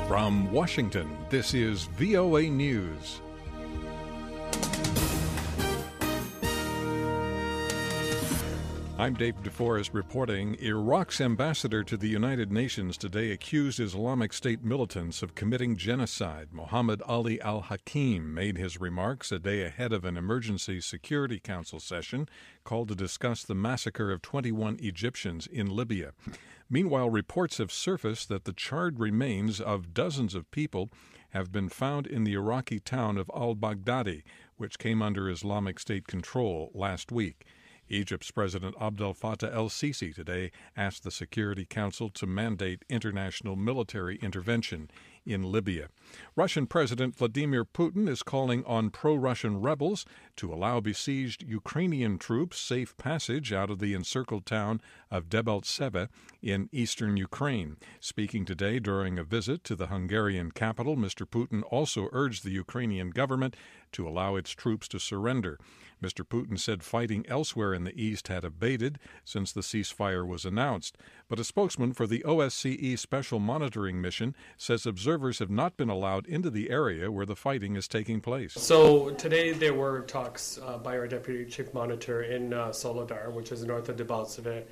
From Washington, this is VOA News. I'm David Forrest reporting. Iraq's ambassador to the United Nations today accused Islamic State militants of committing genocide. Mohamed Ali Alhakim made his remarks a day ahead of an emergency Security Council session called to discuss the massacre of 21 Egyptians in Libya. Meanwhile, reports have surfaced that the charred remains of dozens of people have been found in the Iraqi town of al-Baghdadi, which came under Islamic State control last week. Egypt's President Abdel Fattah al-Sissi today asked the Security Council to mandate international military intervention in Libya. Russian President Vladimir Putin is calling on pro-Russian rebels to allow besieged Ukrainian troops safe passage out of the encircled town of Debaltseve in eastern Ukraine. Speaking today during a visit to the Hungarian capital, Mr. Putin also urged the Ukrainian government to allow its troops to surrender. Mr. Putin said fighting elsewhere in the east had abated since the ceasefire was announced, but a spokesman for the OSCE Special Monitoring Mission says observers have not been allowed into the area where the fighting is taking place. So today there were talks by our Deputy Chief Monitor in Soledar, which is north of Debaltseve.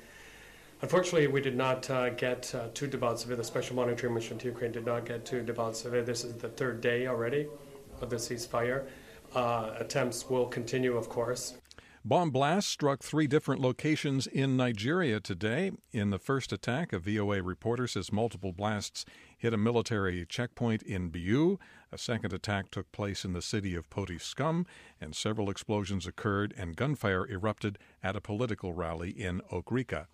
Unfortunately, we did not get to Debaltseve. The Special Monitoring Mission to Ukraine did not get to Debaltseve. This is the third day already of the ceasefire. Attempts will continue, of course. Bomb blasts struck 3 different locations in Nigeria today. In the first attack, a VOA reporter says multiple blasts hit a military checkpoint in Biu. A second attack took place in the city of Potiskum, and several explosions occurred and gunfire erupted at a political rally in Okrika.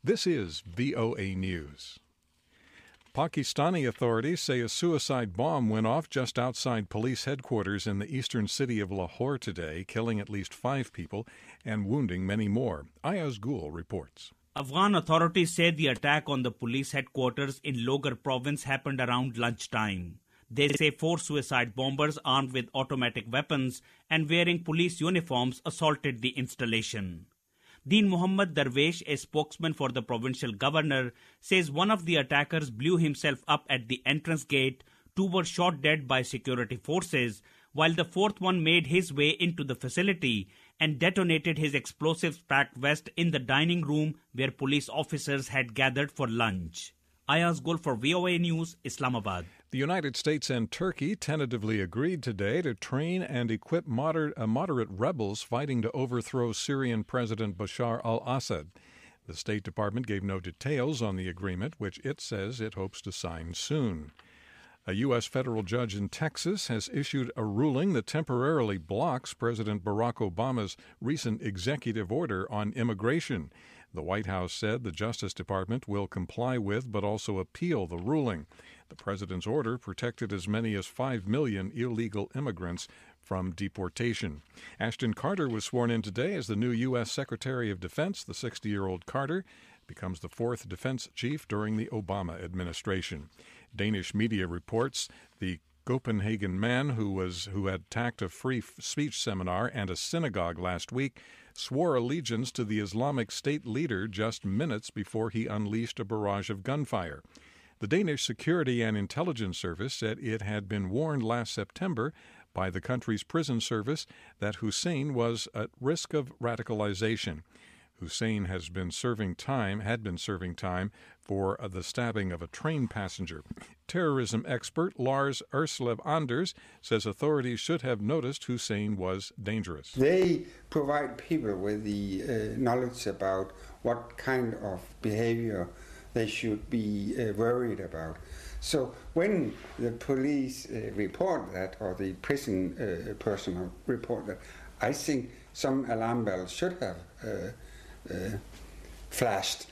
This is VOA News. Pakistani authorities say a suicide bomb went off just outside police headquarters in the eastern city of Lahore today, killing at least 5 people and wounding many more. Ayaz Gul reports. Afghan authorities said the attack on the police headquarters in Logar province happened around lunchtime. They say 4 suicide bombers armed with automatic weapons and wearing police uniforms assaulted the installation. Deen Muhammad Darwesh, a spokesman for the provincial governor, says one of the attackers blew himself up at the entrance gate, 2 were shot dead by security forces, while the 4th one made his way into the facility and detonated his explosives-packed vest in the dining room where police officers had gathered for lunch. Ayaz Gul for VOA News, Islamabad. The United States and Turkey tentatively agreed today to train and equip moderate rebels fighting to overthrow Syrian President Bashar al-Assad. The State Department gave no details on the agreement, which it says it hopes to sign soon. A U.S. federal judge in Texas has issued a ruling that temporarily blocks President Barack Obama's recent executive order on immigration. The White House said the Justice Department will comply with but also appeal the ruling. The president's order protected as many as 5 million illegal immigrants from deportation. Ashton Carter was sworn in today as the new U.S. Secretary of Defense. The 60-year-old Carter becomes the 4th defense chief during the Obama administration. Danish media reports the Copenhagen man who had attacked a free speech seminar and a synagogue last week swore allegiance to the Islamic State leader just minutes before he unleashed a barrage of gunfire. The Danish Security and Intelligence Service said it had been warned last September by the country's prison service that Hussein was at risk of radicalization. Hussein had been serving time for the stabbing of a train passenger. Terrorism expert Lars Urslev Anders says authorities should have noticed Hussein was dangerous. They provide people with the knowledge about what kind of behavior they should be worried about. So when the police report that, or the prison personnel report that, I think some alarm bells should have flashed.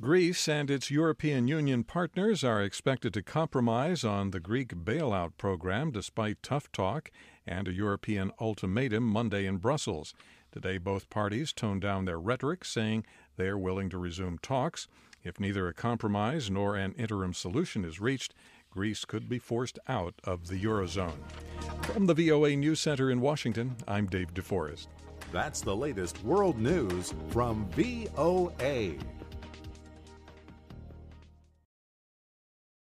Greece and its European Union partners are expected to compromise on the Greek bailout program despite tough talk and a European ultimatum Monday in Brussels. Today, both parties toned down their rhetoric, saying they are willing to resume talks. If neither a compromise nor an interim solution is reached, Greece could be forced out of the Eurozone. From the VOA News Center in Washington, I'm Dave DeForest. That's the latest world news from VOA.